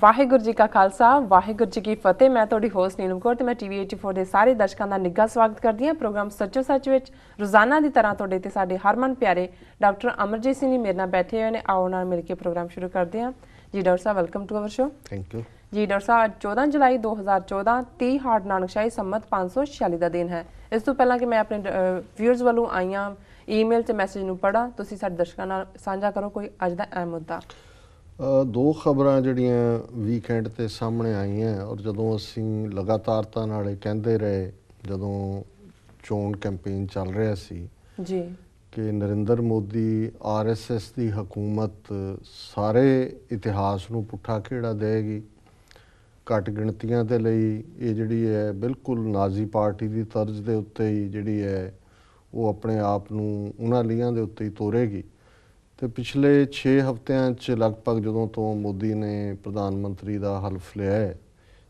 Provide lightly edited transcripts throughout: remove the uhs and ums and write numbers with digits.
ਵਾਹਿਗੁਰੂ जी का खालसा वाहिगुरू जी की फतेह। मैं ਤੁਹਾਡੀ ਹੋਸਟ ਨੀਲਮ ਕੌਰ ਤੇ ਮੈਂ ਟੀਵੀ 84 ਦੇ ਸਾਰੇ ਦਰਸ਼ਕਾਂ ਦਾ ਨਿੱਘਾ ਸਵਾਗਤ ਕਰਦੀ ਹਾਂ। ਪ੍ਰੋਗਰਾਮ ਸੱਚੋ ਸੱਚ ਵਿੱਚ ਰੋਜ਼ਾਨਾ ਦੀ ਤਰ੍ਹਾਂ ਤੁਹਾਡੇ ਤੇ ਸਾਡੇ ਹਰਮਨ ਪਿਆਰੇ ਡਾਕਟਰ ਅਮਰਜੀਤ ਸਿੰਘ ਜੀ ਮੇਰੇ ਨਾਲ ਬੈਠੇ ਹੋਏ ਨੇ। ਆਓ ਨਾਲ ਮਿਲ ਕੇ ਪ੍ਰੋਗਰਾਮ ਸ਼ੁਰੂ ਕਰਦੇ ਹਾਂ। ਜੀ ਡਾਕਟਰ ਸਾਹਿਬ welcome to our show. Thank you जी डॉक्टर साहब, 14 जुलाई 2014 30 हार्ड नानकशाही संमत 546 ਦਾ ਦਿਨ ਹੈ। ਇਸ ਤੋਂ ਪਹਿਲਾਂ ਕਿ ਮੈਂ ਆਪਣੇ ਵਿਊਅਰਸ ਵੱਲੋਂ ਆਈਆਂ ਈਮੇਲ ਤੇ ਮੈਸੇਜ ਨੂੰ ਪੜਾਂ, ਤੁਸੀਂ ਸਾਡੇ ਦਰਸ਼ਕਾਂ ਨਾਲ ਸਾਂਝਾ ਕਰੋ ਕੋਈ ਅੱਜ ਦਾ ਅਹਿਮ ਮੁੱਦਾ। ਦੋ ਖਬਰਾਂ ਜਿਹੜੀਆਂ ਵੀਕਐਂਡ ਤੇ ਸਾਹਮਣੇ ਆਈਆਂ ਔਰ ਜਦੋਂ ਅਸੀਂ ਲਗਾਤਾਰਤਾ ਨਾਲ ਇਹ ਕਹਿੰਦੇ ਰਹੇ ਜਦੋਂ ਚੋਣ ਕੈਂਪੇਨ ਚੱਲ ਰਿਹਾ ਸੀ ਜੀ ਕਿ ਨਰਿੰਦਰ ਮੋਦੀ ਆਰਐਸਐਸ ਦੀ ਹਕੂਮਤ ਸਾਰੇ ਇਤਿਹਾਸ ਨੂੰ ਪੁੱਠਾ ਖੇੜਾ ਦੇਗੀ, ਘੱਟ ਗਿਣਤੀਆਂ ਦੇ ਲਈ ਇਹ ਜਿਹੜੀ ਹੈ ਬਿਲਕੁਲ ਨਾਜ਼ੀ ਪਾਰਟੀ ਦੀ ਤਰਜ਼ ਦੇ ਉੱਤੇ ਹੀ ਜਿਹੜੀ ਹੈ ਉਹ ਆਪਣੇ ਆਪ ਨੂੰ ਉਹਨਾਂ ਲੀਹਾਂ ਦੇ ਉੱਤੇ ਹੀ ਤੋਰੇਗੀ। ਤੇ ਪਿਛਲੇ 6 ਹਫ਼ਤਿਆਂ 'ਚ ਲਗਭਗ ਜਦੋਂ ਤੋਂ ਮੋਦੀ ਨੇ ਪ੍ਰਧਾਨ ਮੰਤਰੀ ਦਾ ਹਲਫ ਲਿਆ ਹੈ,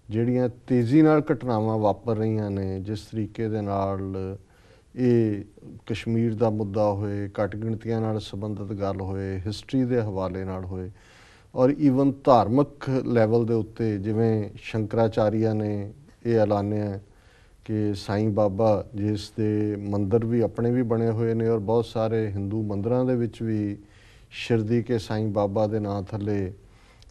ਜਿਹੜੀਆਂ ਤੇਜ਼ੀ ਨਾਲ ਘਟਨਾਵਾਂ ਵਾਪਰ ਰਹੀਆਂ ਨੇ, ਜਿਸ ਤਰੀਕੇ ਦੇ ਨਾਲ ਇਹ ਕਸ਼ਮੀਰ ਦਾ ਮੁੱਦਾ ਹੋਏ, ਘੱਟ ਗਿਣਤੀਆਂ ਨਾਲ ਸੰਬੰਧਿਤ ਗੱਲ ਹੋਏ, ਹਿਸਟਰੀ ਦੇ ਹਵਾਲੇ ਨਾਲ ਹੋਏ ਔਰ ਈਵਨ ਧਾਰਮਿਕ ਲੈਵਲ ਦੇ ਉੱਤੇ ਜਿਵੇਂ ਸ਼ੰਕਰਾਚਾਰੀਆ ਨੇ ਇਹ ਐਲਾਨਿਆ ਕਿ ਸਾਈਂ ਬਾਬਾ, ਜਿਸ ਦੇ ਮੰਦਰ ਵੀ ਆਪਣੇ ਵੀ ਬਣੇ ਹੋਏ ਨੇ ਔਰ ਬਹੁਤ ਸਾਰੇ ਹਿੰਦੂ ਮੰਦਰਾਂ ਦੇ ਵਿੱਚ ਵੀ ਸ਼ਿਰਦੀ ਕੇ ਸਾਈਂ ਬਾਬਾ ਦੇ ਨਾਂ ਥੱਲੇ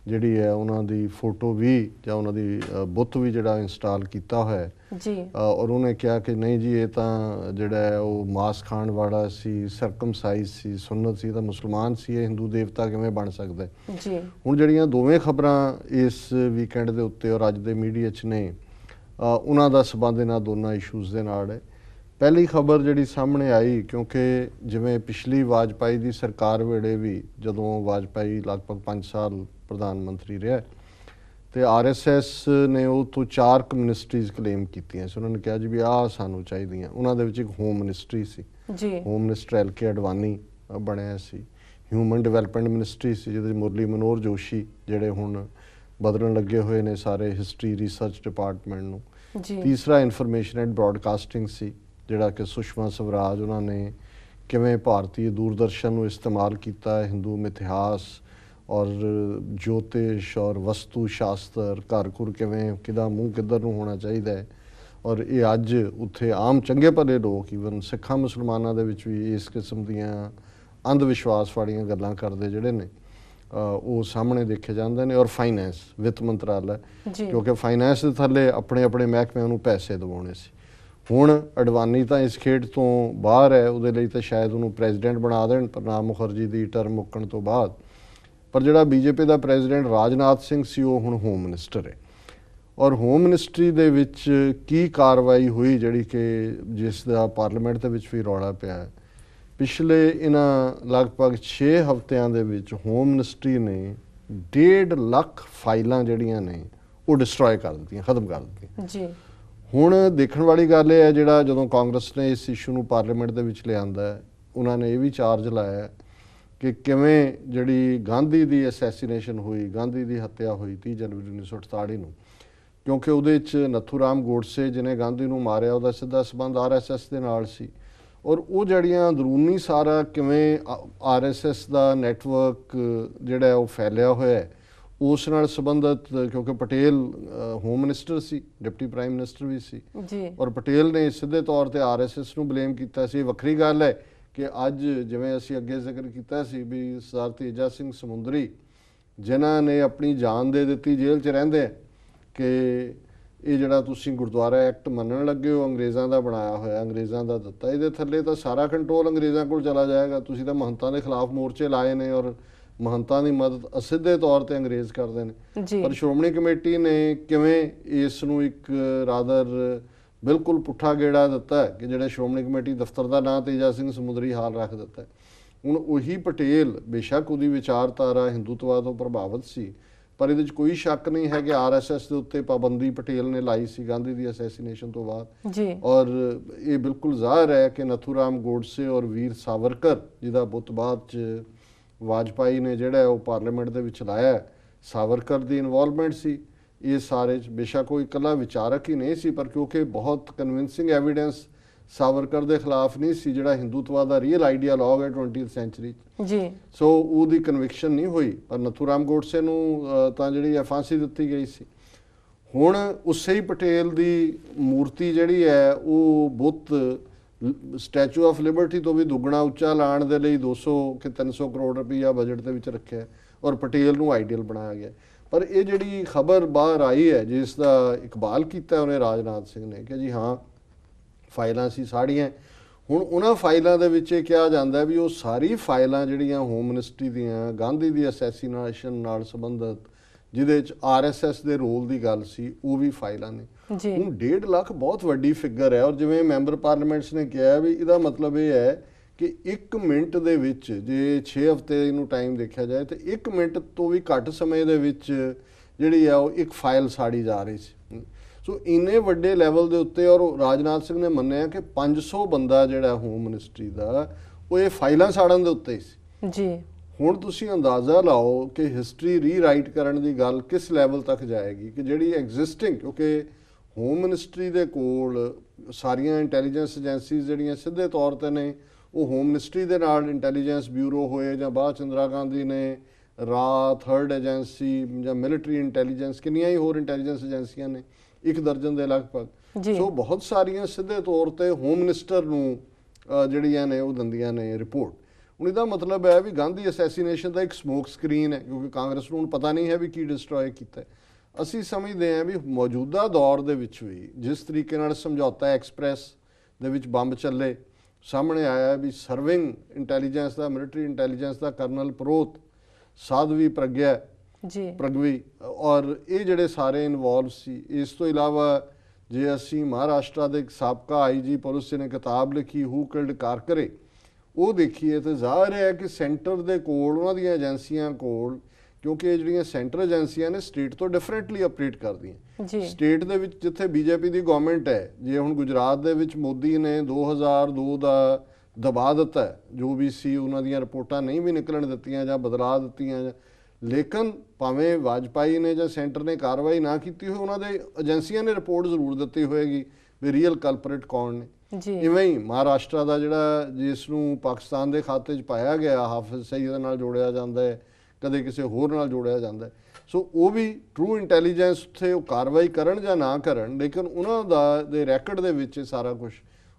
ਜਿਹੜੀ ਹੈ ਉਹਨਾਂ ਦੀ ਫੋਟੋ ਵੀ ਜਾਂ ਉਹਨਾਂ ਦੀ ਬੁੱਤ ਵੀ ਜਿਹੜਾ ਇੰਸਟਾਲ ਕੀਤਾ ਹੋਇਆ ਜੀ ਔਰ ਉਹਨੇ ਕਿਹਾ ਕਿ ਨਹੀਂ ਜੀ ਇਹ ਤਾਂ ਜਿਹੜਾ ਹੈ ਉਹ ਮਾਸ ਖਾਣ ਵਾਲਾ ਸੀ, ਸਰਕਮਸਾਈਜ਼ ਸੀ, ਸੁੰਨਤ ਸੀ, ਤਾਂ ਮੁਸਲਮਾਨ ਸੀ, ਇਹ ਹਿੰਦੂ ਦੇਵਤਾ ਕਿਵੇਂ ਬਣ ਸਕਦਾ ਜੀ। ਹੁਣ ਜਿਹੜੀਆਂ ਦੋਵੇਂ ਖਬਰਾਂ ਇਸ ਵੀਕਐਂਡ ਦੇ ਉੱਤੇ ਔਰ ਅੱਜ ਦੇ ਮੀਡੀਆ 'ਚ ਨੇ ਉਹਨਾਂ ਦਾ ਸਬੰਧ ਇਹਨਾਂ ਦੋਨਾਂ ਇਸ਼ੂਜ਼ ਦੇ ਨਾਲ ਹੈ। ਪਹਿਲੀ ਖਬਰ ਜਿਹੜੀ ਸਾਹਮਣੇ ਆਈ, ਕਿਉਂਕਿ ਜਿਵੇਂ ਪਿਛਲੀ ਵਾਜਪਾਈ ਦੀ ਸਰਕਾਰ ਵੇਲੇ ਵੀ ਜਦੋਂ ਵਾਜਪਾਈ ਲਗਭਗ 5 ਸਾਲ ਪ੍ਰਧਾਨ ਮੰਤਰੀ ਰਿਹਾ ਤੇ ਆਰਐਸਐਸ ਨੇ ਉਹ ਤੋਂ 4 ਮਿਨਿਸਟਰੀਜ਼ ਕਲੇਮ ਕੀਤੀਆਂ ਸੀ। ਉਹਨਾਂ ਨੇ ਕਿਹਾ ਜੀ ਵੀ ਆਹ ਸਾਨੂੰ ਚਾਹੀਦੀਆਂ। ਉਹਨਾਂ ਦੇ ਵਿੱਚ ਇੱਕ ਹੋਮ ਮਿਨਿਸਟਰੀ ਸੀ ਜੀ, ਹੋਮ ਮਿਨਿਸਟਰ ਐਲ.ਕੇ. ਅਡਵਾਨੀ ਬਣਿਆ ਸੀ। ਹਿਊਮਨ ਡਿਵੈਲਪਮੈਂਟ ਮਿਨਿਸਟਰੀ ਸੀ ਜਿਹਦੇ ਮੁਰਲੀ ਮਨੋਹਰ ਜੋਸ਼ੀ ਜਿਹੜੇ ਹੁਣ ਬਦਲਣ ਲੱਗੇ ਹੋਏ ਨੇ ਸਾਰੇ ਹਿਸਟਰੀ ਰਿਸਰਚ ਡਿਪਾਰਟਮੈਂਟ ਨੂੰ। ਤੀਸਰਾ ਇਨਫੋਰਮੇਸ਼ਨ ਐਂਡ ਬ੍ਰੌਡਕਾਸਟਿੰਗ ਸੀ ਜਿਹੜਾ ਕਿ ਸੁਸ਼ਮਾ ਸਵਰਾਜ ਉਹਨਾਂ ਨੇ ਕਿਵੇਂ ਭਾਰਤੀ ਦੂਰਦਰਸ਼ਨ ਨੂੰ ਇਸਤੇਮਾਲ ਕੀਤਾ, ਹਿੰਦੂ ਮਿਥਿਹਾਸ ਔਰ ਜੋਤਿਸ਼ ਔਰ ਵਸਤੂ ਸ਼ਾਸਤਰ, ਘਰ ਘੁਰ ਕਿਵੇਂ ਕਿਹਦਾ ਮੂੰਹ ਕਿੱਧਰ ਨੂੰ ਹੋਣਾ ਚਾਹੀਦਾ ਹੈ। ਔਰ ਇਹ ਅੱਜ ਉੱਥੇ ਆਮ ਚੰਗੇ ਭਲੇ ਲੋਕ ਈਵਨ ਸਿੱਖਾਂ ਮੁਸਲਮਾਨਾਂ ਦੇ ਵਿੱਚ ਵੀ ਇਸ ਕਿਸਮ ਦੀਆਂ ਅੰਧ ਵਿਸ਼ਵਾਸ ਵਾਲੀਆਂ ਗੱਲਾਂ ਕਰਦੇ ਜਿਹੜੇ ਨੇ ਉਹ ਸਾਹਮਣੇ ਦੇਖੇ ਜਾਂਦੇ ਨੇ। ਔਰ ਫਾਈਨੈਂਸ, ਵਿੱਤ ਮੰਤਰਾਲਾ, ਕਿਉਂਕਿ ਫਾਈਨੈਂਸ ਦੇ ਥੱਲੇ ਆਪਣੇ ਆਪਣੇ ਮਹਿਕਮਿਆਂ ਨੂੰ ਪੈਸੇ ਦਿਵਾਉਣੇ ਸੀ। ਹੁਣ ਅਡਵਾਨੀ ਤਾਂ ਇਸ ਖੇਡ ਤੋਂ ਬਾਹਰ ਹੈ, ਉਹਦੇ ਲਈ ਤਾਂ ਸ਼ਾਇਦ ਉਹਨੂੰ ਪ੍ਰੈਜ਼ੀਡੈਂਟ ਬਣਾ ਦੇਣ ਪ੍ਰਣਾਬ ਮੁਖਰਜੀ ਦੀ ਟਰਮ ਮੁੱਕਣ ਤੋਂ ਬਾਅਦ। ਪਰ ਜਿਹੜਾ ਬੀਜੇਪੀ ਦਾ ਪ੍ਰੈਜ਼ੀਡੈਂਟ ਰਾਜਨਾਥ ਸਿੰਘ ਸੀ ਉਹ ਹੁਣ ਹੋਮ ਮਿਨਿਸਟਰ ਹੈ। ਔਰ ਹੋਮ ਮਿਨਿਸਟਰੀ ਦੇ ਵਿੱਚ ਕੀ ਕਾਰਵਾਈ ਹੋਈ ਜਿਹੜੀ ਕਿ ਜਿਸ ਦਾ ਪਾਰਲੀਮੈਂਟ ਦੇ ਵਿੱਚ ਵੀ ਰੌਲਾ ਪਿਆ ਹੈ। ਪਿਛਲੇ ਇਹਨਾਂ ਲਗਭਗ 6 ਹਫ਼ਤਿਆਂ ਦੇ ਵਿੱਚ ਹੋਮ ਮਿਨਿਸਟਰੀ ਨੇ 1.5 ਲੱਖ ਫਾਈਲਾਂ ਜਿਹੜੀਆਂ ਨੇ ਉਹ ਡਿਸਟਰੋਏ ਕਰ ਦਿੱਤੀਆਂ, ਖਤਮ ਕਰ ਦਿੱਤੀਆਂ ਜੀ। ਹੁਣ ਦੇਖਣ ਵਾਲੀ ਗੱਲ ਇਹ ਹੈ ਜਿਹੜਾ ਜਦੋਂ ਕਾਂਗਰਸ ਨੇ ਇਸ ਇਸ਼ੂ ਨੂੰ ਪਾਰਲੀਮੈਂਟ ਦੇ ਵਿੱਚ ਲਿਆਂਦਾ, ਉਹਨਾਂ ਨੇ ਇਹ ਵੀ ਚਾਰਜ ਲਾਇਆ ਕਿ ਕਿਵੇਂ ਜਿਹੜੀ ਗਾਂਧੀ ਦੀ ਅਸੈਸੀਨੇਸ਼ਨ ਹੋਈ, ਗਾਂਧੀ ਦੀ ਹੱਤਿਆ ਹੋਈ 30 ਜਨਵਰੀ 1948 ਨੂੰ, ਕਿਉਂਕਿ ਉਹਦੇ 'ਚ ਨੱਥੂ ਰਾਮ ਗੋਡਸੇ ਜਿਹਨੇ ਗਾਂਧੀ ਨੂੰ ਮਾਰਿਆ ਉਹਦਾ ਸਿੱਧਾ ਸੰਬੰਧ ਆਰਐਸਐਸ ਦੇ ਨਾਲ ਸੀ। ਔਰ ਉਹ ਜਿਹੜੀਆਂ ਅੰਦਰੂਨੀ ਸਾਰਾ ਕਿਵੇਂ ਆਰਐਸਐਸ ਦਾ ਨੈਟਵਰਕ ਜਿਹੜਾ ਉਹ ਫੈਲਿਆ ਹੋਇਆ ਹੈ ਉਸ ਨਾਲ ਸੰਬੰਧਿਤ, ਕਿਉਂਕਿ ਪਟੇਲ ਹੋਮ ਮਿਨਿਸਟਰ ਸੀ, ਡਿਪਟੀ ਪ੍ਰਾਈਮ ਮਿਨਿਸਟਰ ਵੀ ਸੀ ਜੀ। ਔਰ ਪਟੇਲ ਨੇ ਸਿੱਧੇ ਤੌਰ ਤੇ ਆਰਐਸਐਸ ਨੂੰ ਬਲੇਮ ਕੀਤਾ ਸੀ। ਵੱਖਰੀ ਗੱਲ ਹੈ ਕਿ ਅੱਜ ਜਿਵੇਂ ਅਸੀਂ ਅੱਗੇ ਜ਼ਿਕਰ ਕੀਤਾ ਸੀ ਵੀ ਸਰਦਾਰ ਤੇਜਾ ਸਿੰਘ ਸਮੁੰਦਰੀ ਜਿਨ੍ਹਾਂ ਨੇ ਆਪਣੀ ਜਾਨ ਦੇ ਦਿੱਤੀ ਜੇਲ੍ਹ 'ਚ ਰਹਿੰਦੇ ਕਿ ਇਹ ਜਿਹੜਾ ਤੁਸੀਂ ਗੁਰਦੁਆਰਾ ਐਕਟ ਮੰਨਣ ਲੱਗੇ ਹੋ ਅੰਗਰੇਜ਼ਾਂ ਦਾ ਬਣਾਇਆ ਹੋਇਆ, ਅੰਗਰੇਜ਼ਾਂ ਦਾ ਦਿੱਤਾ, ਇਹਦੇ ਥੱਲੇ ਤਾਂ ਸਾਰਾ ਕੰਟਰੋਲ ਅੰਗਰੇਜ਼ਾਂ ਕੋਲ ਚਲਾ ਜਾਏਗਾ। ਤੁਸੀਂ ਤਾਂ ਮਹੰਤਾਂ ਦੇ ਖਿਲਾਫ ਮੋਰਚੇ ਲਾਏ ਨੇ ਔਰ ਮਹੰਤਾਂ ਦੀ ਮਦਦ ਅਸਿੱਧੇ ਤੌਰ ਤੇ ਅੰਗਰੇਜ਼ ਕਰਦੇ ਨੇ। ਪਰ ਸ਼੍ਰੋਮਣੀ ਕਮੇਟੀ ਨੇ ਕਿਵੇਂ ਇਸ ਨੂੰ ਇੱਕ ਰਾਦਰ ਬਿਲਕੁਲ ਪੁੱਠਾ ਗੇੜਾ ਦਿੱਤਾ ਕਿ ਜਿਹੜੇ ਸ਼੍ਰੋਮਣੀ ਕਮੇਟੀ ਦਫ਼ਤਰ ਦਾ ਨਾਂ ਤੇਜਾ ਸਿੰਘ ਸਮੁੰਦਰੀ ਹਾਲ ਰੱਖ ਦਿੱਤਾ। ਹੁਣ ਉਹੀ ਪਟੇਲ, ਬੇਸ਼ੱਕ ਉਹਦੀ ਵਿਚਾਰਧਾਰਾ ਹਿੰਦੂਤਵਾ ਤੋਂ ਪ੍ਰਭਾਵਿਤ ਸੀ, ਪਰ ਇਹਦੇ 'ਚ ਕੋਈ ਸ਼ੱਕ ਨਹੀਂ ਹੈ ਕਿ ਆਰਐਸਐਸ ਦੇ ਉੱਤੇ ਪਾਬੰਦੀ ਪਟੇਲ ਨੇ ਲਾਈ ਸੀ ਗਾਂਧੀ ਦੀ ਅਸੈਸੀਨੇਸ਼ਨ ਤੋਂ ਬਾਅਦ। ਔਰ ਇਹ ਬਿਲਕੁਲ ਜ਼ਾਹਿਰ ਹੈ ਕਿ ਨੱਥੂ ਰਾਮ ਗੋਡਸੇ ਔਰ ਵੀਰ ਸਾਵਰਕਰ ਜਿਹਦਾ ਬੁੱਤ ਬਾਅਦ 'ਚ ਵਾਜਪਾਈ ਨੇ ਜਿਹੜਾ ਉਹ ਪਾਰਲੀਮੈਂਟ ਦੇ ਵਿੱਚ ਲਾਇਆ, ਸਾਵਰਕਰ ਦੀ ਇਨਵੋਲਵਮੈਂਟ ਸੀ ਇਹ ਸਾਰੇ 'ਚ। ਬੇਸ਼ੱਕ ਕੋਈ ਇਕੱਲਾ ਵਿਚਾਰਕ ਹੀ ਨਹੀਂ ਸੀ, ਪਰ ਕਿਉਂਕਿ ਬਹੁਤ ਕਨਵਿੰਸਿੰਗ ਐਵੀਡੈਂਸ ਸਾਵਰਕਰ ਦੇ ਖਿਲਾਫ ਨਹੀਂ ਸੀ, ਜਿਹੜਾ ਹਿੰਦੂਤਵਾ ਦਾ ਰੀਅਲ ਆਈਡੀਆਲੋਗ ਹੈ 20th ਸੈਂਚੁਰੀ ਜੀ। ਸੋ ਉਹਦੀ ਕਨਵਿਕਸ਼ਨ ਨਹੀਂ ਹੋਈ, ਪਰ ਨਥੂਰਾਮ ਗੋਡਸੇ ਨੂੰ ਤਾਂ ਜਿਹੜੀ ਹੈ ਫਾਂਸੀ ਦਿੱਤੀ ਗਈ ਸੀ। ਹੁਣ ਉਸੇ ਹੀ ਪਟੇਲ ਦੀ ਮੂਰਤੀ ਜਿਹੜੀ ਹੈ ਉਹ ਬੁੱਤ ਸਟੈਚੂ ਆਫ ਲਿਬਰਟੀ ਤੋਂ ਵੀ ਦੁੱਗਣਾ ਉੱਚਾ ਲਾਉਣ ਦੇ ਲਈ 200 ਕਿ 300 ਕਰੋੜ ਰੁਪਈਆ ਬਜਟ ਦੇ ਵਿੱਚ ਰੱਖਿਆ ਔਰ ਪਟੇਲ ਨੂੰ ਆਈਡੀਅਲ ਬਣਾਇਆ ਗਿਆ। ਪਰ ਇਹ ਜਿਹੜੀ ਖਬਰ ਬਾਹਰ ਆਈ ਹੈ ਜਿਸ ਦਾ ਇਕਬਾਲ ਕੀਤਾ ਉਹਨੇ ਰਾਜਨਾਥ ਸਿੰਘ ਨੇ ਕਿ ਜੀ ਹਾਂ ਫਾਈਲਾਂ ਸੀ ਸਾੜੀਆਂ, ਹੁਣ ਉਹਨਾਂ ਫਾਈਲਾਂ ਦੇ ਵਿੱਚ ਇਹ ਕਿਹਾ ਜਾਂਦਾ ਵੀ ਉਹ ਸਾਰੀ ਫਾਈਲਾਂ ਜਿਹੜੀਆਂ ਹੋਮ ਮਿਨਿਸਟਰੀ ਦੀਆਂ ਗਾਂਧੀ ਦੀ ਅਸੈਸੀਨੇਸ਼ਨ ਨਾਲ ਸੰਬੰਧਿਤ, ਜਿਹਦੇ ਵਿੱਚ RSS ਦੇ ਰੋਲ ਦੀ ਗੱਲ ਸੀ, ਉਹ ਵੀ ਫਾਈਲਾਂ ਨੇ। ਹੁਣ 1.5 ਲੱਖ ਬਹੁਤ ਵੱਡੀ ਫਿਗਰ ਹੈ, ਔਰ ਜਿਵੇਂ ਮੈਂਬਰ ਪਾਰਲੀਮੈਂਟਸ ਨੇ ਕਿਹਾ ਵੀ ਇਹਦਾ ਮਤਲਬ ਇਹ ਹੈ ਕਿ 1 ਮਿੰਟ ਦੇ ਵਿੱਚ, ਜੇ 6 ਹਫ਼ਤੇ ਨੂੰ ਟਾਈਮ ਦੇਖਿਆ ਜਾਏ ਤਾਂ 1 ਮਿੰਟ ਤੋਂ ਵੀ ਘੱਟ ਸਮੇਂ ਦੇ ਵਿੱਚ ਜਿਹੜੀ ਆ ਉਹ ਇੱਕ ਫਾਈਲ ਸਾੜੀ ਜਾ ਰਹੀ ਸੀ। ਸੋ ਇੰਨੇ ਵੱਡੇ ਲੈਵਲ ਦੇ ਉੱਤੇ, ਔਰ ਰਾਜਨਾਥ ਸਿੰਘ ਨੇ ਮੰਨਿਆ ਕਿ 500 ਬੰਦਾ ਜਿਹੜਾ ਹੋਮ ਮਿਨਿਸਟਰੀ ਦਾ ਉਹ ਇਹ ਫਾਈਲਾਂ ਸਾੜਨ ਦੇ ਉੱਤੇ ਸੀ ਜੀ। ਹੁਣ ਤੁਸੀਂ ਅੰਦਾਜ਼ਾ ਲਾਓ ਕਿ ਹਿਸਟਰੀ ਰੀਰਾਈਟ ਕਰਨ ਦੀ ਗੱਲ ਕਿਸ ਲੈਵਲ ਤੱਕ ਜਾਏਗੀ ਕਿ ਜਿਹੜੀ ਐਗਜ਼ਿਸਟਿੰਗ, ਕਿਉਂਕਿ ਹੋਮ ਮਿਨਿਸਟਰੀ ਦੇ ਕੋਲ ਸਾਰੀਆਂ ਇੰਟੈਲੀਜੈਂਸ ਏਜੰਸੀਜ਼ ਜਿਹੜੀਆਂ ਸਿੱਧੇ ਤੌਰ ਤੇ ਨੇ ਉਹ ਹੋਮ ਮਿਨਿਸਟਰੀ ਦੇ ਨਾਲ ਇੰਟੈਲੀਜੈਂਸ ਬਿਊਰੋ ਹੋਏ ਜਾਂ ਬਾਅਦ ਇੰਦਰਾ ਗਾਂਧੀ ਨੇ ਥਰਡ ਏਜੰਸੀ ਜਾਂ ਮਿਲਟਰੀ ਇੰਟੈਲੀਜੈਂਸ, ਕਿੰਨੀਆਂ ਹੀ ਹੋਰ ਇੰਟੈਲੀਜੈਂਸ ਏਜੰਸੀਆਂ ਨੇ, 1 ਦਰਜਨ ਦੇ ਲਗਭਗ। ਸੋ ਬਹੁਤ ਸਾਰੀਆਂ ਸਿੱਧੇ ਤੌਰ ਤੇ ਹੋਮ ਮਿਨਿਸਟਰ ਨੂੰ ਜਿਹੜੀਆਂ ਨੇ ਉਹ ਦਿੰਦੀਆਂ ਨੇ ਰਿਪੋਰਟ। ਹੁਣ ਇਹਦਾ ਮਤਲਬ ਹੈ ਵੀ ਗਾਂਧੀ ਅਸੈਸੀਨੇਸ਼ਨ ਦਾ ਇੱਕ ਸਮੋਕ ਸਕਰੀਨ ਹੈ, ਕਿਉਂਕਿ ਕਾਂਗਰਸ ਨੂੰ ਹੁਣ ਪਤਾ ਨਹੀਂ ਹੈ ਵੀ ਕੀ ਡਿਸਟਰੋਏ ਕੀਤਾ। ਅਸੀਂ ਸਮਝਦੇ ਹਾਂ ਵੀ ਮੌਜੂਦਾ ਦੌਰ ਦੇ ਵਿੱਚ ਵੀ ਜਿਸ ਤਰੀਕੇ ਨਾਲ ਸਮਝੌਤਾ ਐਕਸਪ੍ਰੈਸ ਦੇ ਵਿੱਚ ਬੰਬ ਚੱਲੇ, ਸਾਹਮਣੇ ਆਇਆ ਵੀ ਸਰਵਿੰਗ ਇੰਟੈਲੀਜੈਂਸ ਦਾ, ਮਿਲਟਰੀ ਇੰਟੈਲੀਜੈਂਸ ਦਾ ਕਰਨਲ ਪ੍ਰੋਤ, ਸਾਧਵੀ ਪ੍ਰਗਿਆ ਪ੍ਰਗਵੀ, ਔਰ ਇਹ ਜਿਹੜੇ ਸਾਰੇ ਇਨਵੋਲਵ ਸੀ। ਇਸ ਤੋਂ ਇਲਾਵਾ ਜੇ ਅਸੀਂ ਮਹਾਰਾਸ਼ਟਰ ਦੇ ਇੱਕ ਸਾਬਕਾ IG ਪੁਲਿਸ ਨੇ ਕਿਤਾਬ ਲਿਖੀ ਹੂ ਕਿਲਡ ਕਾਰਕਰੇ, ਉਹ ਦੇਖੀਏ ਤਾਂ ਜ਼ਾਹਰ ਹੈ ਕਿ ਸੈਂਟਰ ਦੇ ਕੋਲ, ਉਹਨਾਂ ਦੀਆਂ ਏਜੰਸੀਆਂ ਕੋਲ, ਕਿਉਂਕਿ ਇਹ ਜਿਹੜੀਆਂ ਸੈਂਟਰ ਏਜੰਸੀਆਂ ਨੇ ਸਟੇਟ ਤੋਂ ਡਿਫਰੈਂਟਲੀ ਆਪਰੇਟ ਕਰਦੀਆਂ। ਸਟੇਟ ਦੇ ਵਿੱਚ ਜਿੱਥੇ BJP ਦੀ ਗਵਰਨਮੈਂਟ ਹੈ, ਜੇ ਹੁਣ ਗੁਜਰਾਤ ਦੇ ਵਿੱਚ ਮੋਦੀ ਨੇ 2002 ਦਾ ਦਬਾ ਦਿੱਤਾ, ਜੋ ਵੀ ਸੀ ਉਹਨਾਂ ਦੀਆਂ ਰਿਪੋਰਟਾਂ ਨਹੀਂ ਵੀ ਨਿਕਲਣ ਦਿੱਤੀਆਂ ਜਾਂ ਬਦਲਾ ਦਿੱਤੀਆਂ, ਲੇਕਿਨ ਭਾਵੇਂ ਵਾਜਪਾਈ ਨੇ ਜਾਂ ਸੈਂਟਰ ਨੇ ਕਾਰਵਾਈ ਨਾ ਕੀਤੀ ਹੋਈ, ਉਹਨਾਂ ਦੇ ਏਜੰਸੀਆਂ ਨੇ ਰਿਪੋਰਟ ਜ਼ਰੂਰ ਦਿੱਤੀ ਹੋਏਗੀ ਵੀ ਰੀਅਲ ਕਲਪਰੇਟ ਕੌਣ ਨੇ। ਇਵੇਂ ਹੀ ਮਹਾਰਾਸ਼ਟਰ ਦਾ ਜਿਹੜਾ, ਜਿਸ ਨੂੰ ਪਾਕਿਸਤਾਨ ਦੇ ਖਾਤੇ 'ਚ ਪਾਇਆ ਗਿਆ, ਹਾਫਿਜ਼ ਸਈਦ ਨਾਲ ਜੋੜਿਆ ਜਾਂਦਾ ਹੈ, ਕਦੇ ਕਿਸੇ ਹੋਰ ਨਾਲ ਜੋੜਿਆ ਜਾਂਦਾ ਹੈ। ਸੋ ਉਹ ਵੀ ਟਰੂ ਇੰਟੈਲੀਜੈਂਸ ਉੱਥੇ ਉਹ ਕਾਰਵਾਈ ਕਰਨ ਜਾਂ ਨਾ ਕਰਨ, ਲੇਕਿਨ ਉਹਨਾਂ ਦਾ ਦੇ ਰੈਕਡ ਦੇ ਵਿੱਚ ਸਾਰਾ ਕੁਝ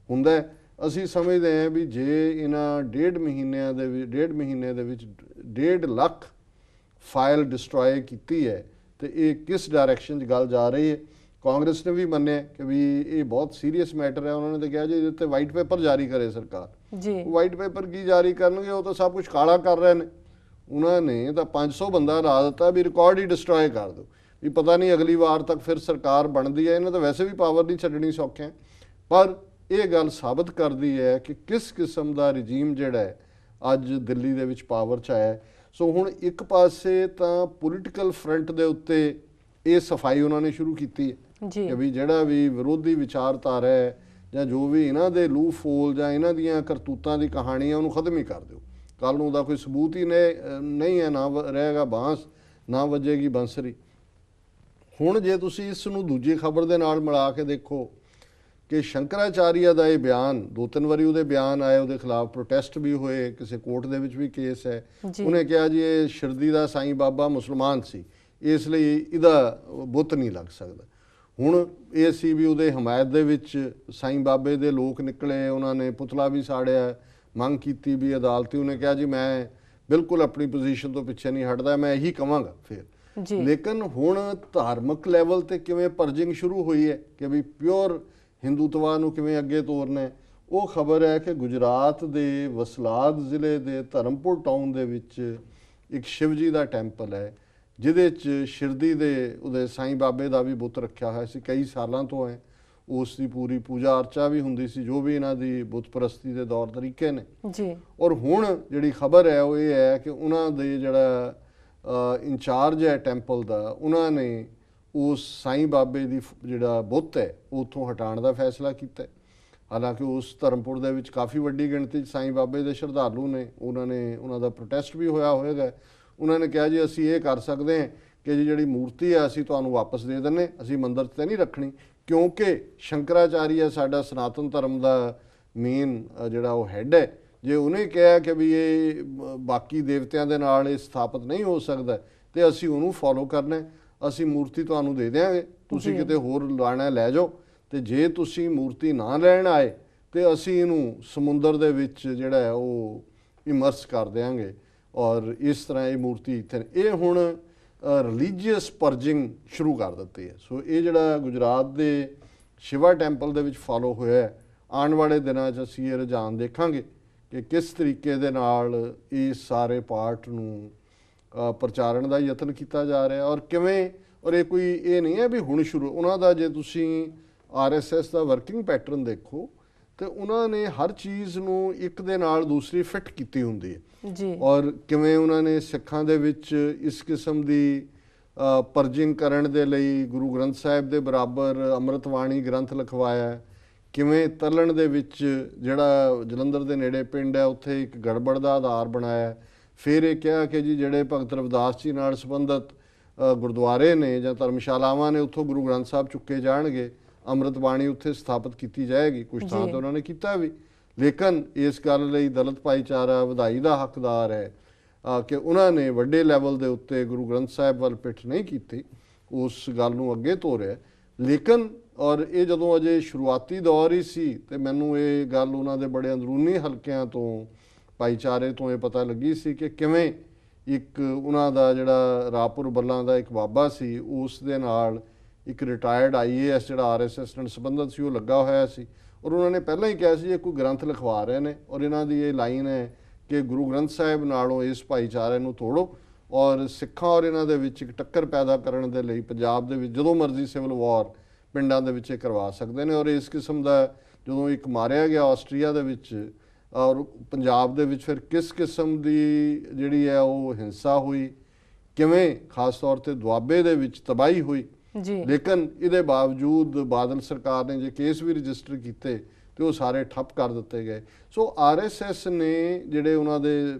ਹੁੰਦਾ। ਅਸੀਂ ਸਮਝਦੇ ਹਾਂ ਵੀ ਜੇ ਇਹਨਾਂ 1.5 ਮਹੀਨੇ ਦੇ ਵਿੱਚ 1.5 ਲੱਖ ਫਾਈਲ ਡਿਸਟਰੋਏ ਕੀਤੀ ਹੈ ਤੇ ਇਹ ਕਿਸ ਡਾਇਰੈਕਸ਼ਨ 'ਚ ਗੱਲ ਜਾ ਰਹੀ ਹੈ। ਕਾਂਗਰਸ ਨੇ ਵੀ ਮੰਨਿਆ ਕਿ ਵੀ ਇਹ ਬਹੁਤ ਸੀਰੀਅਸ ਮੈਟਰ ਹੈ। ਉਹਨਾਂ ਨੇ ਤਾਂ ਕਿਹਾ ਜੀ ਇਹਦੇ ਉੱਤੇ ਵਾਈਟ ਪੇਪਰ ਜਾਰੀ ਕਰੇ ਸਰਕਾਰ। ਵਾਈਟ ਪੇਪਰ ਕੀ ਜਾਰੀ ਕਰਨਗੇ, ਉਹ ਤਾਂ ਸਭ ਕੁਝ ਕਾਲਾ ਕਰ ਰਹੇ ਨੇ। ਉਹਨਾਂ ਨੇ ਤਾਂ 500 ਬੰਦਾ ਲਾ ਦਿੱਤਾ ਵੀ ਰਿਕਾਰਡ ਹੀ ਡਿਸਟਰੋਏ ਕਰ ਦਿਓ, ਵੀ ਪਤਾ ਨਹੀਂ ਅਗਲੀ ਵਾਰ ਤੱਕ ਫਿਰ ਸਰਕਾਰ ਬਣਦੀ ਹੈ। ਇਹਨਾਂ ਤਾਂ ਵੈਸੇ ਵੀ ਪਾਵਰ ਨਹੀਂ ਛੱਡਣੀ ਸੌਖਿਆ, ਪਰ ਇਹ ਗੱਲ ਸਾਬਤ ਕਰਦੀ ਹੈ ਕਿ ਕਿਸ ਕਿਸਮ ਦਾ ਰਜੀਮ ਜਿਹੜਾ ਹੈ ਅੱਜ ਦਿੱਲੀ ਦੇ ਵਿੱਚ ਪਾਵਰ 'ਚ ਆਇਆ। ਸੋ ਹੁਣ ਇੱਕ ਪਾਸੇ ਤਾਂ ਪੋਲੀਟੀਕਲ ਫਰੰਟ ਦੇ ਉੱਤੇ ਇਹ ਸਫਾਈ ਉਹਨਾਂ ਨੇ ਸ਼ੁਰੂ ਕੀਤੀ ਹੈ ਕਿ ਵੀ ਜਿਹੜਾ ਵੀ ਵਿਰੋਧੀ ਵਿਚਾਰਧਾਰਾ ਹੈ ਜਾਂ ਜੋ ਵੀ ਇਹਨਾਂ ਦੇ ਲੂਫੋਲ ਜਾਂ ਇਹਨਾਂ ਦੀਆਂ ਕਰਤੂਤਾਂ ਦੀ ਕਹਾਣੀ ਹੈ ਉਹਨੂੰ ਖਤਮ ਹੀ ਕਰ ਦਿਓ। ਕੱਲ੍ਹ ਨੂੰ ਉਹਦਾ ਕੋਈ ਸਬੂਤ ਹੀ ਨਹੀਂ ਹੈ, ਨਾ ਰਹੇਗਾ ਬਾਂਸ, ਨਾ ਵੱਜੇਗੀ ਬੰਸਰੀ। ਹੁਣ ਜੇ ਤੁਸੀਂ ਇਸ ਨੂੰ ਦੂਜੀ ਖਬਰ ਦੇ ਨਾਲ ਮਿਲਾ ਕੇ ਦੇਖੋ ਕਿ ਸ਼ੰਕਰਾਚਾਰੀਆ ਦਾ ਇਹ ਬਿਆਨ, 2-3 ਵਾਰੀ ਉਹਦੇ ਬਿਆਨ ਆਏ, ਉਹਦੇ ਖਿਲਾਫ ਪ੍ਰੋਟੈਸਟ ਵੀ ਹੋਏ, ਕਿਸੇ ਕੋਰਟ ਦੇ ਵਿੱਚ ਵੀ ਕੇਸ ਹੈ। ਉਹਨੇ ਕਿਹਾ ਜੀ ਇਹ ਸ਼ਿਰਦੀ ਦਾ ਸਾਈਂ ਬਾਬਾ ਮੁਸਲਮਾਨ ਸੀ, ਇਸ ਲਈ ਇਹਦਾ ਬੁੱਤ ਨਹੀਂ ਲੱਗ ਸਕਦਾ। ਹੁਣ ਇਹ ਸੀ ਵੀ ਉਹਦੇ ਹਮਾਇਤ ਦੇ ਵਿੱਚ ਸਾਈਂ ਬਾਬੇ ਦੇ ਲੋਕ ਨਿਕਲੇ, ਉਹਨਾਂ ਨੇ ਪੁਤਲਾ ਵੀ ਸਾੜਿਆ, ਮੰਗ ਕੀਤੀ ਵੀ ਅਦਾਲਤੀ। ਉਹਨੇ ਕਿਹਾ ਜੀ ਮੈਂ ਬਿਲਕੁਲ ਆਪਣੀ ਪੋਜੀਸ਼ਨ ਤੋਂ ਪਿੱਛੇ ਨਹੀਂ ਹਟਦਾ, ਮੈਂ ਇਹੀ ਕਵਾਂਗਾ ਫਿਰ। ਲੇਕਿਨ ਹੁਣ ਧਾਰਮਿਕ ਲੈਵਲ ਤੇ ਕਿਵੇਂ ਪਰਜਿੰਗ ਸ਼ੁਰੂ ਹੋਈ ਹੈ ਕਿ ਵੀ ਪਿਓਰ ਹਿੰਦੂਤਵਾ ਨੂੰ ਕਿਵੇਂ ਅੱਗੇ ਤੋਰਨਾ। ਉਹ ਖਬਰ ਹੈ ਕਿ ਗੁਜਰਾਤ ਦੇ ਵਸਲਾਦ ਜ਼ਿਲ੍ਹੇ ਦੇ ਧਰਮਪੁਰ ਟਾਊਨ ਦੇ ਵਿੱਚ ਇੱਕ ਸ਼ਿਵਜੀ ਦਾ ਟੈਂਪਲ ਹੈ, ਜਿਹਦੇ 'ਚ ਸ਼ਿਰਦੀ ਦੇ ਉਹਦੇ ਸਾਈਂ ਬਾਬੇ ਦਾ ਵੀ ਬੁੱਤ ਰੱਖਿਆ ਹੋਇਆ ਸੀ, ਕਈ ਸਾਲਾਂ ਤੋਂ ਹੈ। ਉਸ ਦੀ ਪੂਰੀ ਪੂਜਾ ਅਰਚਾ ਵੀ ਹੁੰਦੀ ਸੀ, ਜੋ ਵੀ ਇਹਨਾਂ ਦੀ ਬੁੱਤ ਪ੍ਰਸਤੀ ਦੇ ਦੌਰ ਤਰੀਕੇ ਨੇ ਜੀ। ਔਰ ਹੁਣ ਜਿਹੜੀ ਖਬਰ ਹੈ ਉਹ ਇਹ ਹੈ ਕਿ ਉਹਨਾਂ ਦੇ ਜਿਹੜਾ ਇੰਚਾਰਜ ਹੈ ਟੈਂਪਲ ਦਾ, ਉਹਨਾਂ ਨੇ ਉਸ ਸਾਈਂ ਬਾਬੇ ਦੀ ਜਿਹੜਾ ਬੁੱਤ ਹੈ ਉੱਥੋਂ ਹਟਾਉਣ ਦਾ ਫੈਸਲਾ ਕੀਤਾ। ਹਾਲਾਂਕਿ ਉਸ ਧਰਮਪੁਰ ਦੇ ਵਿੱਚ ਕਾਫੀ ਵੱਡੀ ਗਿਣਤੀ 'ਚ ਸਾਈਂ ਬਾਬੇ ਦੇ ਸ਼ਰਧਾਲੂ ਨੇ, ਉਹਨਾਂ ਦਾ ਪ੍ਰੋਟੈਸਟ ਵੀ ਹੋਇਆ ਹੋਏਗਾ। ਉਹਨਾਂ ਨੇ ਕਿਹਾ ਜੀ ਅਸੀਂ ਇਹ ਕਰ ਸਕਦੇ ਹਾਂ ਕਿ ਜੀ ਜਿਹੜੀ ਮੂਰਤੀ ਹੈ ਅਸੀਂ ਤੁਹਾਨੂੰ ਵਾਪਸ ਦੇ ਦਿੰਦੇ, ਅਸੀਂ ਮੰਦਿਰ 'ਤੇ ਨਹੀਂ ਰੱਖਣੀ, क्योंकि शंकराचार्य साडा सनातन धर्म का मेन जिहड़ा वो हैड है, जे उन्हें कहा कि भी ये बाकी देवतियां दे नाल ये स्थापित नहीं हो सकता तो असी उन्होंने फॉलो करना, असी मूर्ति तुहानूं दे देंगे, तुसी किते होर लाना लै जाओ, तो जे तुसी मूर्ति ना लैण आए तो असी इनू समुंदर दे विच जिहड़ा है वो इमर्स कर देंगे और इस तरह ये मूर्ति इत्थे ये हुण रिलीजीअस परजिंग शुरू कर दित्ती है। सो ये जिहड़ा गुजरात दे शिवा टैंपल दे विच फॉलो होया है, आने वाले दिनों च असीं ये रुझान देखांगे कि किस तरीके दे नाल इस सारे पार्ट नूं प्रचारण का यतन किया जा रहा है और किवें, और ये कोई ये नहीं है भी हुण शुरू उन्हां दा जे तुसीं RSS का वर्किंग पैटर्न देखो तो उन्होंने हर चीज़ नूं एक दे नाल दूसरी फिट की हुंदी है जी। और किवें उन्होंने सिखां दे विच इस किस्म की परजिंग करन दे लई गुरु ग्रंथ साहिब दे बराबर अमृतवाणी ग्रंथ लिखवाया, किवें तलन दे विच जिहड़ा जलंधर दे नेड़े पिंड है उत्थे एक गड़बड़ दा आधार बनाया, फिर ये कहा कि जी जिहड़े भगत रविदास जी नाल संबंधित गुरुद्वारे ने जां धर्मशालावां ने उत्थों गुरु ग्रंथ साहब चुके जाणगे, अमृत बाणी उत्थे स्थापित की जाएगी, कुछ थां तो उन्होंने किया भी, लेकिन इस गल लई दलित भाईचारा वधाई दा हकदार है कि उन्होंने वड्डे लैवल दे उत्ते गुरु ग्रंथ साहब वाल पिठ नहीं की, उस गल नूं अगे तोरिया। लेकिन और ये जदों अजे शुरुआती दौर ही सी ते मैनूं ये गल उन्हां दे बड़े अंदरूनी हलकिਆਂ तो भाईचारे तो ये पता लगी सी कि किवें एक उन्हां दा जिहड़ा रापुर बल्लां दा एक बाबा सी उस दे नाल एक रिटायर्ड IAS जिहड़ा RSS नाल संबंधित सी, वो लगा होया सी और उन्होंने पहलां ही कहा सी ये कोई ग्रंथ लिखवा रहे हैं और इन्हां दी ये लाइन है कि गुरु ग्रंथ साहिब नालों इस भाईचारे नूं तोड़ो और सिखां और इन्हां दे विच एक टक्कर पैदा करन दे लई पंजाब दे विच जदों मर्जी सिविल वॉर पिंडां दे विच करवा सकदे ने। और इस किस्म दा जदों एक मारिया गया आस्ट्रेलिया दे विच और पंजाब दे विच फिर किस किस्म दी जिहड़ी है वो हिंसा हुई, किवें खास तौर ते दुआबे दे विच तबाही हुई जी। लेकिन इहदे बावजूद बादल सरकार ने जो केस भी रजिस्टर किए तो वो सारे ठप कर दिते गए। सो RSS ने जिहड़े उन्हां दे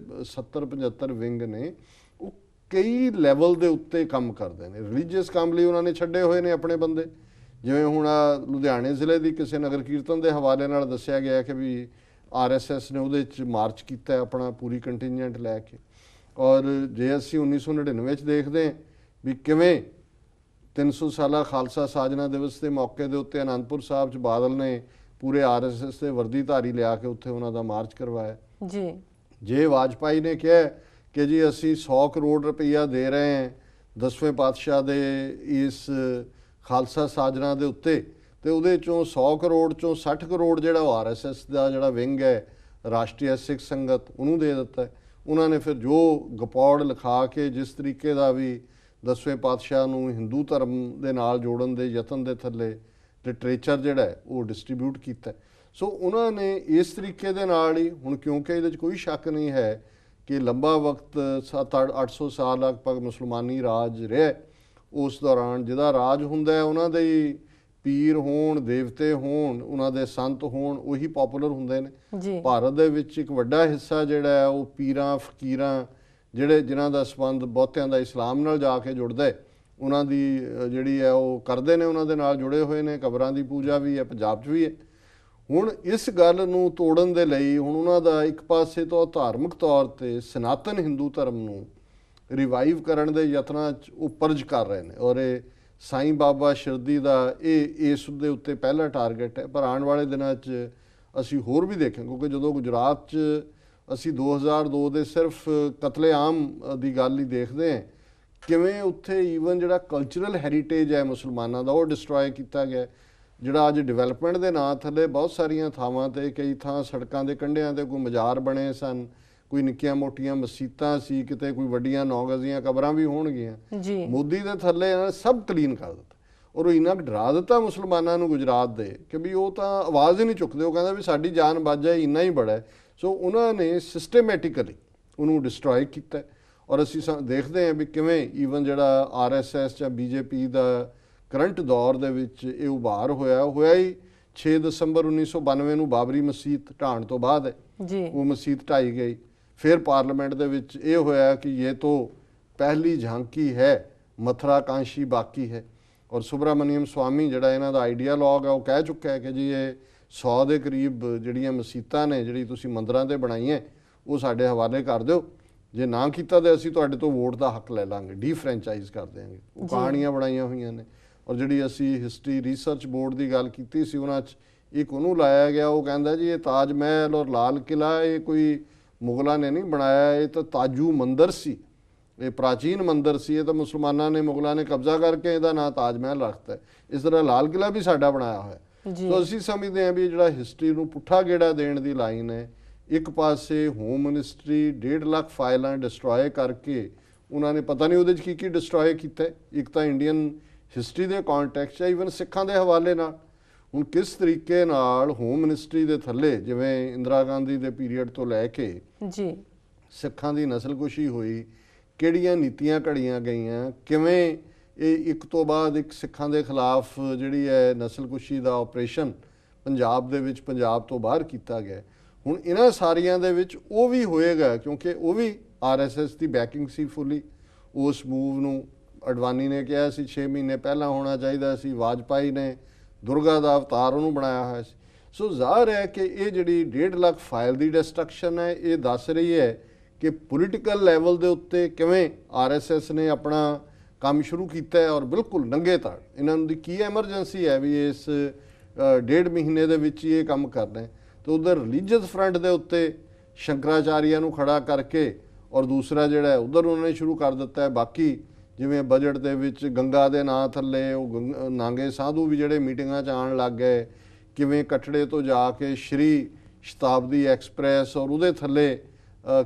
70-75 विंग ने वो कई लैवल दे उत्ते काम करते हैं। रिलीजीअस काम लई उन्होंने छड्डे हुए ने अपने बंदे, जिवें हुण लुधियाणे जिले की किसी नगर कीर्तन के हवाले नाल दस्सिया गया कि भी RSS ने उहदे च मार्च किया अपना पूरी कंटिजेंट लैके, और जे असीं 1999 देखते हैं भी किवें 300 साला खालसा साजना दिवस के मौके के उत्ते आनंदपुर साहब च बादल ने पूरे RSS के वर्दीधारी लिया के उत्थे उन्हां दा मार्च करवाया जी। जे वाजपेयी ने कहा कि जी असी 100 करोड़ रुपया दे रहे हैं 10वें पातशाह दे इस खालसा साजना के उत्ते तो उहदे चों 100 करोड़ चों 60 करोड़ जिहड़ा RSS का जिहड़ा विंग है राष्ट्रीय सिख संगत उन्होंने दे दिता है। उन्होंने फिर जो गपौड़ लिखा के जिस तरीके का भी 10वें पातशाह नूं हिंदू धर्म दे नाल जोड़न दे यतन दे थल्ले लिटरेचर जिहड़ा है वो डिस्ट्रीब्यूट किया। सो उन्होंने इस तरीके दे नाल ही हुण क्योंकि इहदे च कोई शक नहीं है कि लंबा वक्त 700-800 साल लगभग मुसलमानी राज रहा, उस दौरान जिहदा राज हुंदा है उन्हां दे पीर होण देवते होण उन्हां दे संत होण उही पॉपुलर हुंदे ने। भारत दे विच एक वड्डा हिस्सा जिहड़ा है वो पीरां फकीरां जिहड़े जिन्हां दा संबंध बहुतिआं दा इस्लाम नाल जाके जुड़दा है उन्हां दी जिहड़ी है वो करदे ने, उन्हां दे नाल जुड़े हुए ने, कबरां दी पूजा भी है पंजाब च भी है। हुण इस गल नूं तोड़न दे लई हुण उन्हां दा एक पासे तो धार्मिक तौर ते सनातन हिंदू धर्म नूं रिवाइव करन दे यतनां च वो परज कर रहे हैं और ये साईं बाबा शिरदी का इस दे उत्ते पहला टारगेट है। पर आने वाले दिनों च असी होर भी देखें क्योंकि जो गुजरात च असी 2002 दे सिर्फ कतलेआम की गल ही देखते हैं किवें उत्थे ईवन जिहड़ा कल्चरल हैरीटेज है मुसलमानों का वो डिस्ट्रॉय किया गया, जिहड़ा अज डिवेलपमेंट के नाँ थले बहुत सारिया थावां ते कई थां सड़कों के कंढियां ते कोई मज़ार बने सन, कोई निक्कियां मोटियां मसीतां सी, किते कोई वड्डियां 9 गज़ियां कबरां भी होणगियां। मोदी दे थल्ले इन्हां ने सब क्लीन कर दिता और इन्ना डरा दिता मुसलमानों नूं गुजरात दे कि भी वो तां आवाज़ ही नहीं चुकते, वो कहंदा भी साडी जान बच जाए इन्ना ही बड़ा है। सो उन्होंने सिस्टमैटिकली उन्होंने डिस्ट्रॉय किया और असी देखते हैं भी किवें ईवन जिहड़ा RSS या BJP का करंट दौर दे विच ये उभार होया ही 6 दसंबर 1992 नूं बाबरी मसीत ढाण तो बाद है वो मसीत ढाई गई। फिर पार्लीमेंट दे विच ये होया कि ये तो पहली झांकी है मथुरा कांशी बाकी है। ਔਰ ਸੁਬਰਾਮਨੀਅਮ ਸਵਾਮੀ ਜਿਹੜਾ ਇਹਨਾਂ ਦਾ ਆਈਡੀਆਲੋਗ ਹੈ ਉਹ ਕਹਿ ਚੁੱਕਾ ਹੈ ਕਿ ਜੀ ਇਹ 100 ਦੇ ਕਰੀਬ ਜਿਹੜੀਆਂ ਮਸੀਤਾਂ ਨੇ ਜਿਹੜੀ ਤੁਸੀਂ ਮੰਦਰਾਂ ਤੇ ਬਣਾਈਆਂ ਉਹ ਸਾਡੇ ਹਵਾਲੇ ਕਰ ਦਿਓ, ਜੇ ਨਾ ਕੀਤਾ ਤਾਂ ਅਸੀਂ ਤੁਹਾਡੇ ਤੋਂ ਵੋਟ ਦਾ ਹੱਕ ਲੈ ਲਾਂਗੇ, ਡੀਫਰੈਂਚਾਈਜ਼ ਕਰ ਦਿਆਂਗੇ। ਉਹ ਕਹਾਣੀਆਂ ਬਣਾਈਆਂ ਹੋਈਆਂ ਨੇ। ਔਰ ਜਿਹੜੀ ਅਸੀਂ ਹਿਸਟਰੀ ਰਿਸਰਚ ਬੋਰਡ ਦੀ ਗੱਲ ਕੀਤੀ ਸੀ ਉਹਨਾਂ 'ਚ ਇੱਕ ਉਹਨੂੰ ਲਾਇਆ ਗਿਆ, ਉਹ ਕਹਿੰਦਾ ਜੀ ਇਹ ਤਾਜ ਮਹਿਲ ਔਰ ਲਾਲ ਕਿਲ੍ਹਾ ਇਹ ਕੋਈ ਮੁਗਲਾਂ ਨੇ ਨਹੀਂ ਬਣਾਇਆ, ਇਹ ਤਾਂ ਤਾਜੂ ਮੰਦਰ ਸੀ, ਇਹ ਪ੍ਰਾਚੀਨ ਮੰਦਰ ਸੀ, ਇਹ ਤਾਂ ਮੁਸਲਮਾਨਾਂ ਨੇ ਮੁਗਲਾਂ ਨੇ ਕਬਜ਼ਾ ਕਰਕੇ ਇਹਦਾ ਨਾਂ ਤਾਜ ਮਹਿਲ ਰੱਖਤਾ। ਇਸ ਤਰ੍ਹਾਂ ਲਾਲ ਕਿਲ੍ਹਾ ਵੀ ਸਾਡਾ ਬਣਾਇਆ ਹੋਇਆ। ਸੋ ਅਸੀਂ ਸਮਝਦੇ ਹਾਂ ਵੀ ਜਿਹੜਾ ਹਿਸਟਰੀ ਨੂੰ ਪੁੱਠਾ ਗੇੜਾ ਦੇਣ ਦੀ ਲਾਈਨ ਹੈ, ਇੱਕ ਪਾਸੇ ਹੋਮ ਮਿਨਿਸਟਰੀ 1.5 ਲੱਖ ਫਾਈਲਾਂ ਡਿਸਟਰੋਏ ਕਰਕੇ ਉਹਨਾਂ ਨੇ ਪਤਾ ਨਹੀਂ ਉਹਦੇ 'ਚ ਕੀ ਡਿਸਟਰੋਏ ਕੀਤਾ। ਇੱਕ ਤਾਂ ਇੰਡੀਅਨ ਹਿਸਟਰੀ ਦੇ ਕੌਨਟੈਕਸਟ 'ਚ ਈਵਨ ਸਿੱਖਾਂ ਦੇ ਹਵਾਲੇ ਨਾਲ ਹੁਣ ਕਿਸ ਤਰੀਕੇ ਨਾਲ ਹੋਮ ਮਿਨਿਸਟਰੀ ਦੇ ਥੱਲੇ ਜਿਵੇਂ ਇੰਦਰਾ ਗਾਂਧੀ ਦੇ ਪੀਰੀਅਡ ਤੋਂ ਲੈ ਕੇ ਜੀ ਸਿੱਖਾਂ ਦੀ ਨਸਲਕੁਸ਼ੀ ਹੋਈ, ਕਿਹੜੀਆਂ ਨੀਤੀਆਂ ਘੜੀਆਂ ਗਈਆਂ, ਕਿਵੇਂ ਇਹ ਇੱਕ ਤੋਂ ਬਾਅਦ ਇੱਕ ਸਿੱਖਾਂ ਦੇ ਖਿਲਾਫ ਜਿਹੜੀ ਹੈ ਨਸਲਕੁਸ਼ੀ ਦਾ ਆਪਰੇਸ਼ਨ ਪੰਜਾਬ ਦੇ ਵਿੱਚ ਪੰਜਾਬ ਤੋਂ ਬਾਹਰ ਕੀਤਾ ਗਿਆ। ਹੁਣ ਇਹਨਾਂ ਸਾਰੀਆਂ ਦੇ ਵਿੱਚ ਉਹ ਵੀ ਹੋਏਗਾ ਕਿਉਂਕਿ ਉਹ ਵੀ RSS ਦੀ ਬੈਕਿੰਗ ਸੀ ਫੁੱਲੀ। ਉਸ ਮੂਵ ਨੂੰ ਅਡਵਾਨੀ ਨੇ ਕਿਹਾ ਸੀ 6 ਮਹੀਨੇ ਪਹਿਲਾਂ ਹੋਣਾ ਚਾਹੀਦਾ ਸੀ, ਵਾਜਪਾਈ ਨੇ ਦੁਰਗਾ ਦਾ ਅਵਤਾਰ ਉਹਨੂੰ ਬਣਾਇਆ ਹੋਇਆ ਸੀ। ਸੋ ਜ਼ਾਹਰ ਹੈ ਕਿ ਇਹ ਜਿਹੜੀ 1.5 ਲੱਖ ਫਾਈਲ ਦੀ ਡਿਸਟਰਕਸ਼ਨ ਹੈ ਇਹ ਦੱਸ ਰਹੀ ਹੈ ਕਿ ਪੋਲੀਟੀਕਲ ਲੈਵਲ ਦੇ ਉੱਤੇ ਕਿਵੇਂ RSS ਨੇ ਆਪਣਾ ਕੰਮ ਸ਼ੁਰੂ ਕੀਤਾ ਹੈ। ਔਰ ਬਿਲਕੁਲ ਨੰਗੇ ਤਾੜ ਇਹਨਾਂ ਦੀ ਕੀ ਐਮਰਜੈਂਸੀ ਹੈ ਵੀ ਇਸ 1.5 ਮਹੀਨੇ ਦੇ ਵਿੱਚ ਹੀ ਇਹ ਕੰਮ ਕਰਨਾ ਹੈ। ਤੇ ਉਧਰ ਰਿਲੀਜੀਅਸ ਫਰੰਟ ਦੇ ਉੱਤੇ ਸ਼ੰਕਰਾਚਾਰੀਆ ਨੂੰ ਖੜਾ ਕਰਕੇ ਔਰ ਦੂਸਰਾ ਜਿਹੜਾ ਉਧਰ ਉਹਨਾਂ ਨੇ ਸ਼ੁਰੂ ਕਰ ਦਿੱਤਾ ਹੈ। ਬਾਕੀ ਜਿਵੇਂ ਬਜਟ ਦੇ ਵਿੱਚ ਗੰਗਾ ਦੇ ਨਾਂ ਥੱਲੇ ਉਹ ਨਾਂਗੇ ਸਾਧੂ ਵੀ ਜਿਹੜੇ ਮੀਟਿੰਗਾਂ 'ਚ ਆਉਣ ਲੱਗ ਗਏ, ਕਿਵੇਂ ਕਟੜੇ ਤੋਂ ਜਾ ਕੇ ਸ਼੍ਰੀ ਸ਼ਤਾਬਦੀ ਐਕਸਪ੍ਰੈਸ ਔਰ ਉਹਦੇ ਥੱਲੇ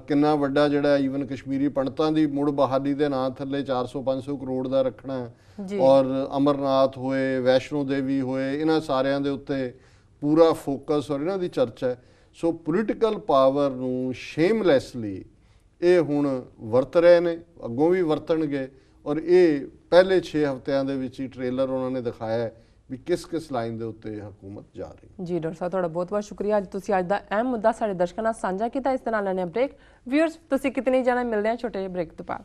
ਕਿੰਨਾ ਵੱਡਾ ਜਿਹੜਾ ਈਵਨ ਕਸ਼ਮੀਰੀ ਪੰਡਤਾਂ ਦੀ ਮੁੜ ਬਹਾਲੀ ਦੇ ਨਾਂ ਥੱਲੇ 400-500 ਕਰੋੜ ਦਾ ਰੱਖਣਾ, ਔਰ ਅਮਰਨਾਥ ਹੋਏ, ਵੈਸ਼ਨੋ ਦੇਵੀ ਹੋਏ, ਇਹਨਾਂ ਸਾਰਿਆਂ ਦੇ ਉੱਤੇ ਪੂਰਾ ਫੋਕਸ ਔਰ ਇਹਨਾਂ ਦੀ ਚਰਚਾ। ਸੋ ਪੋਲੀਟੀਕਲ ਪਾਵਰ ਨੂੰ ਸ਼ੇਮਲੈਸਲੀ ਇਹ ਹੁਣ ਵਰਤ ਰਹੇ ਨੇ, ਅੱਗੋਂ ਵੀ ਵਰਤਣਗੇ। ਔਰ ਇਹ ਪਹਿਲੇ 6 ਹਫ਼ਤਿਆਂ ਦੇ ਵਿੱਚ ਹੀ ਟ੍ਰੇਲਰ ਉਹਨਾਂ ਨੇ ਦਿਖਾਇਆ ਵੀ ਕਿਸ ਲਾਈਨ ਦੇ ਉੱਤੇ ਹਕੂਮਤ ਜਾ ਰਹੀ। ਜੀ ਡਾਕਟਰ ਸਾਹਿਬ ਤੁਹਾਡਾ ਬਹੁਤ ਬਹੁਤ ਸ਼ੁਕਰੀਆ, ਅੱਜ ਤੁਸੀਂ ਅੱਜ ਦਾ ਅਹਿਮ ਮੁੱਦਾ ਸਾਡੇ ਦਰਸ਼ਕਾਂ ਨਾਲ ਸਾਂਝਾ ਕੀਤਾ। ਇਸ ਦੇ ਨਾਲ ਲੈਣੇ ਬ੍ਰੇਕ। ਵਿਊਅਰਸ ਤੁਸੀਂ ਕਿਤੇ ਨਹੀਂ ਜਾਣਾ, ਮਿਲਦੇ ਹਾਂ ਛੋਟੇ ਜਿਹੇ ਬ੍ਰੇਕ ਤੋਂ ਬਾਅਦ।